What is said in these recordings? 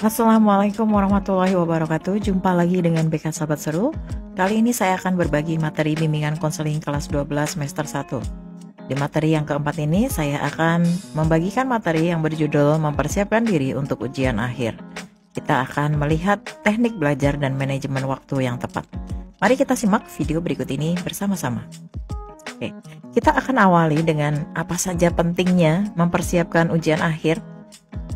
Assalamualaikum warahmatullahi wabarakatuh. Jumpa lagi dengan BK Sahabat Seru. Kali ini saya akan berbagi materi bimbingan konseling kelas 12 semester 1. Di materi yang keempat ini saya akan membagikan materi yang berjudul mempersiapkan diri untuk ujian akhir. Kita akan melihat teknik belajar dan manajemen waktu yang tepat. Mari kita simak video berikut ini bersama-sama. Oke, kita akan awali dengan apa saja pentingnya mempersiapkan ujian akhir.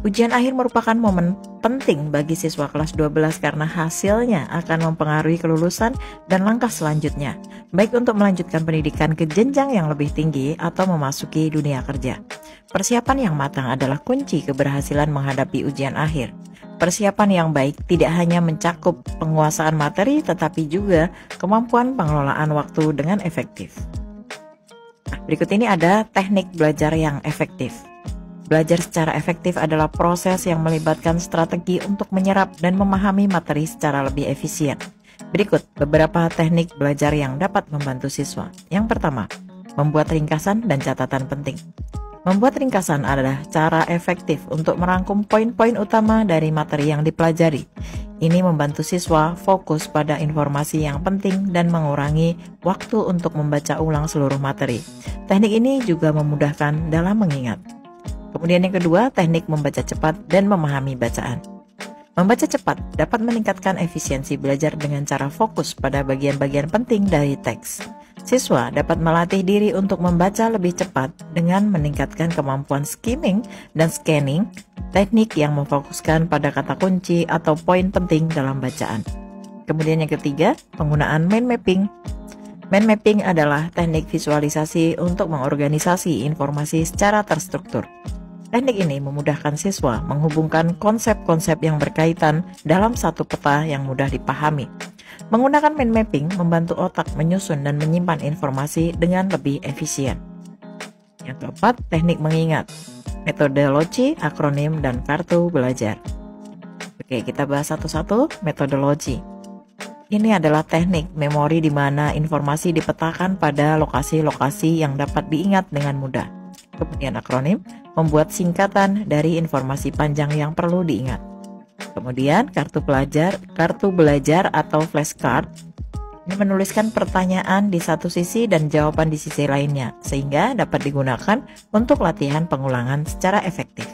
Ujian akhir merupakan momen penting bagi siswa kelas 12 karena hasilnya akan mempengaruhi kelulusan dan langkah selanjutnya, baik untuk melanjutkan pendidikan ke jenjang yang lebih tinggi atau memasuki dunia kerja. Persiapan yang matang adalah kunci keberhasilan menghadapi ujian akhir. Persiapan yang baik tidak hanya mencakup penguasaan materi, tetapi juga kemampuan pengelolaan waktu dengan efektif. Berikut ini ada teknik belajar yang efektif. Belajar secara efektif adalah proses yang melibatkan strategi untuk menyerap dan memahami materi secara lebih efisien. Berikut beberapa teknik belajar yang dapat membantu siswa. Yang pertama, membuat ringkasan dan catatan penting. Membuat ringkasan adalah cara efektif untuk merangkum poin-poin utama dari materi yang dipelajari. Ini membantu siswa fokus pada informasi yang penting dan mengurangi waktu untuk membaca ulang seluruh materi. Teknik ini juga memudahkan dalam mengingat. Kemudian yang kedua, teknik membaca cepat dan memahami bacaan. Membaca cepat dapat meningkatkan efisiensi belajar dengan cara fokus pada bagian-bagian penting dari teks. Siswa dapat melatih diri untuk membaca lebih cepat dengan meningkatkan kemampuan skimming dan scanning, teknik yang memfokuskan pada kata kunci atau poin penting dalam bacaan. Kemudian yang ketiga, penggunaan mind mapping. Mind mapping adalah teknik visualisasi untuk mengorganisasi informasi secara terstruktur. Teknik ini memudahkan siswa menghubungkan konsep-konsep yang berkaitan dalam satu peta yang mudah dipahami. Menggunakan mind mapping membantu otak menyusun dan menyimpan informasi dengan lebih efisien. Yang keempat, teknik mengingat. Metodologi, akronim, dan kartu belajar. Oke, kita bahas satu-satu. Metodologi. Ini adalah teknik memori di mana informasi dipetakan pada lokasi-lokasi yang dapat diingat dengan mudah. Kemudian akronim, membuat singkatan dari informasi panjang yang perlu diingat. Kemudian kartu belajar atau flashcard, ini menuliskan pertanyaan di satu sisi dan jawaban di sisi lainnya, sehingga dapat digunakan untuk latihan pengulangan secara efektif.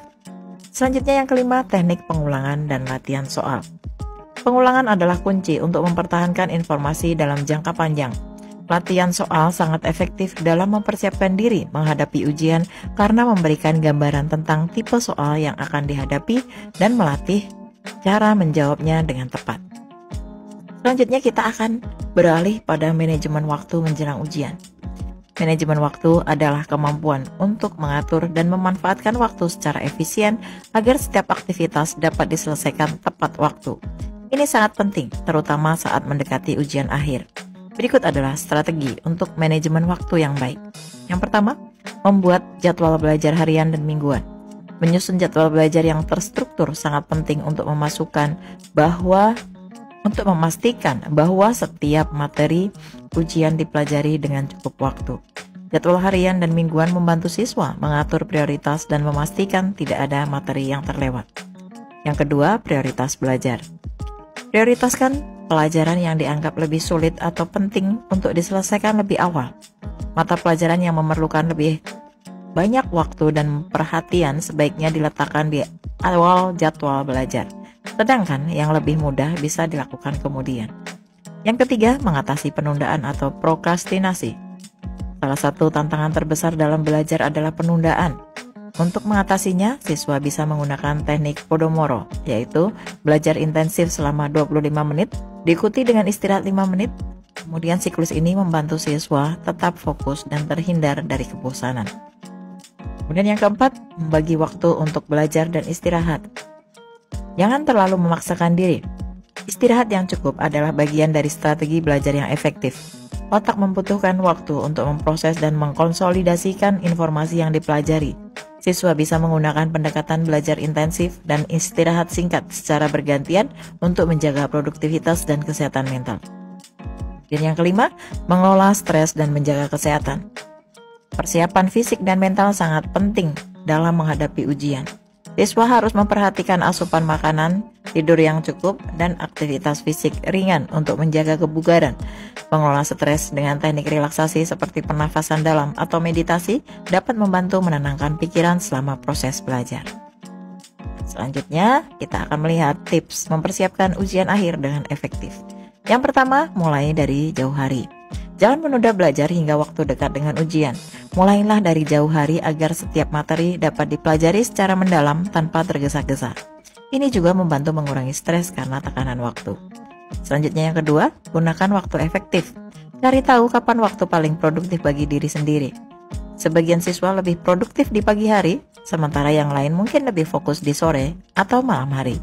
Selanjutnya yang kelima, teknik pengulangan dan latihan soal. Pengulangan adalah kunci untuk mempertahankan informasi dalam jangka panjang. Latihan soal sangat efektif dalam mempersiapkan diri menghadapi ujian karena memberikan gambaran tentang tipe soal yang akan dihadapi dan melatih cara menjawabnya dengan tepat. Selanjutnya kita akan beralih pada manajemen waktu menjelang ujian. Manajemen waktu adalah kemampuan untuk mengatur dan memanfaatkan waktu secara efisien agar setiap aktivitas dapat diselesaikan tepat waktu. Ini sangat penting, terutama saat mendekati ujian akhir. Berikut adalah strategi untuk manajemen waktu yang baik. Yang pertama, membuat jadwal belajar harian dan mingguan. Menyusun jadwal belajar yang terstruktur sangat penting untuk memastikan bahwa setiap materi ujian dipelajari dengan cukup waktu. Jadwal harian dan mingguan membantu siswa mengatur prioritas dan memastikan tidak ada materi yang terlewat. Yang kedua, prioritas belajar. Prioritaskan pelajaran yang dianggap lebih sulit atau penting untuk diselesaikan lebih awal. Mata pelajaran yang memerlukan lebih banyak waktu dan perhatian sebaiknya diletakkan di awal jadwal belajar, sedangkan yang lebih mudah bisa dilakukan kemudian. Yang ketiga, mengatasi penundaan atau prokrastinasi. Salah satu tantangan terbesar dalam belajar adalah penundaan. Untuk mengatasinya, siswa bisa menggunakan teknik Pomodoro, yaitu belajar intensif selama 25 menit, diikuti dengan istirahat 5 menit. Kemudian siklus ini membantu siswa tetap fokus dan terhindar dari kebosanan. Kemudian yang keempat, membagi waktu untuk belajar dan istirahat. Jangan terlalu memaksakan diri. Istirahat yang cukup adalah bagian dari strategi belajar yang efektif. Otak membutuhkan waktu untuk memproses dan mengkonsolidasikan informasi yang dipelajari. Siswa bisa menggunakan pendekatan belajar intensif dan istirahat singkat secara bergantian untuk menjaga produktivitas dan kesehatan mental. Dan yang kelima, mengelola stres dan menjaga kesehatan. Persiapan fisik dan mental sangat penting dalam menghadapi ujian. Siswa harus memperhatikan asupan makanan, tidur yang cukup, dan aktivitas fisik ringan untuk menjaga kebugaran. Pengelola stres dengan teknik relaksasi seperti pernafasan dalam atau meditasi dapat membantu menenangkan pikiran selama proses belajar. Selanjutnya, kita akan melihat tips mempersiapkan ujian akhir dengan efektif. Yang pertama, mulai dari jauh hari. Jangan menunda belajar hingga waktu dekat dengan ujian. Mulailah dari jauh hari agar setiap materi dapat dipelajari secara mendalam tanpa tergesa-gesa. Ini juga membantu mengurangi stres karena tekanan waktu. Selanjutnya yang kedua, gunakan waktu efektif. Cari tahu kapan waktu paling produktif bagi diri sendiri. Sebagian siswa lebih produktif di pagi hari, sementara yang lain mungkin lebih fokus di sore atau malam hari.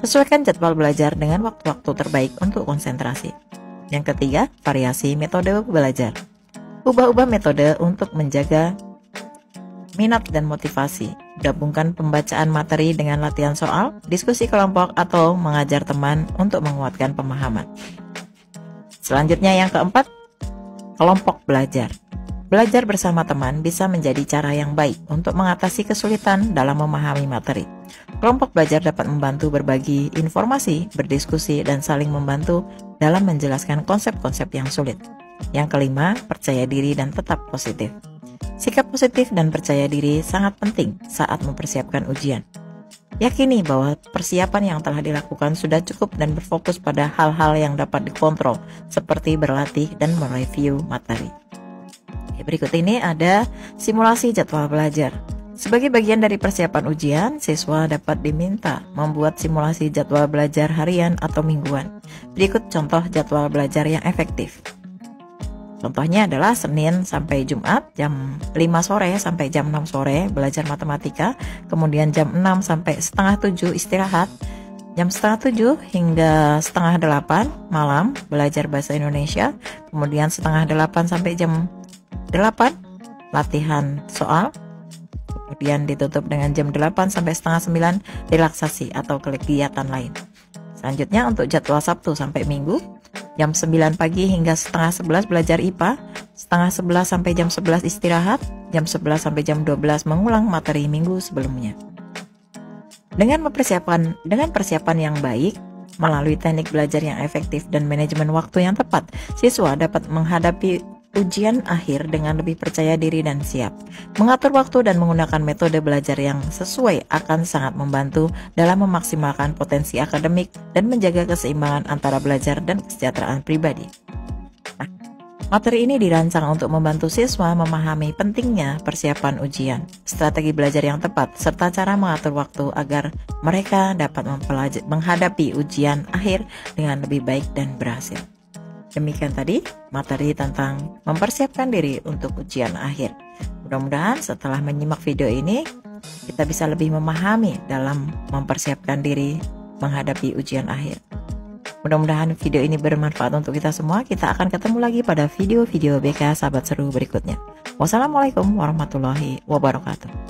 Sesuaikan jadwal belajar dengan waktu-waktu terbaik untuk konsentrasi. Yang ketiga, variasi metode belajar. Ubah-ubah metode untuk menjaga minat dan motivasi. Gabungkan pembacaan materi dengan latihan soal, diskusi kelompok, atau mengajar teman untuk menguatkan pemahaman. Selanjutnya yang keempat, kelompok belajar. Belajar bersama teman bisa menjadi cara yang baik untuk mengatasi kesulitan dalam memahami materi. Kelompok belajar dapat membantu berbagi informasi, berdiskusi, dan saling membantu dalam menjelaskan konsep-konsep yang sulit. Yang kelima, percaya diri dan tetap positif. Sikap positif dan percaya diri sangat penting saat mempersiapkan ujian. Yakini bahwa persiapan yang telah dilakukan sudah cukup dan berfokus pada hal-hal yang dapat dikontrol, seperti berlatih dan mereview materi. Berikut ini ada simulasi jadwal belajar. Sebagai bagian dari persiapan ujian, siswa dapat diminta membuat simulasi jadwal belajar harian atau mingguan. Berikut contoh jadwal belajar yang efektif. Contohnya adalah Senin sampai Jumat jam 5 sore sampai jam 6 sore belajar matematika, kemudian jam 6 sampai setengah 7 istirahat, jam setengah 7 hingga setengah 8 malam belajar bahasa Indonesia, kemudian setengah 8 sampai jam 8 latihan soal, kemudian ditutup dengan jam 8 sampai setengah 9 relaksasi atau kegiatan lain. Selanjutnya untuk jadwal Sabtu sampai Minggu, jam 9 pagi hingga setengah 11 belajar IPA, setengah 11 sampai jam 11 istirahat, jam 11 sampai jam 12 mengulang materi minggu sebelumnya. Dengan persiapan yang baik, melalui teknik belajar yang efektif dan manajemen waktu yang tepat, siswa dapat menghadapi ujian akhir dengan lebih percaya diri dan siap. Mengatur waktu dan menggunakan metode belajar yang sesuai akan sangat membantu dalam memaksimalkan potensi akademik dan menjaga keseimbangan antara belajar dan kesejahteraan pribadi. Nah, materi ini dirancang untuk membantu siswa memahami pentingnya persiapan ujian, strategi belajar yang tepat, serta cara mengatur waktu agar mereka dapat menghadapi ujian akhir dengan lebih baik dan berhasil. Demikian tadi materi tentang mempersiapkan diri untuk ujian akhir. Mudah-mudahan setelah menyimak video ini, kita bisa lebih memahami dalam mempersiapkan diri menghadapi ujian akhir. Mudah-mudahan video ini bermanfaat untuk kita semua. Kita akan ketemu lagi pada video-video BK Sahabat Seru berikutnya. Wassalamualaikum warahmatullahi wabarakatuh.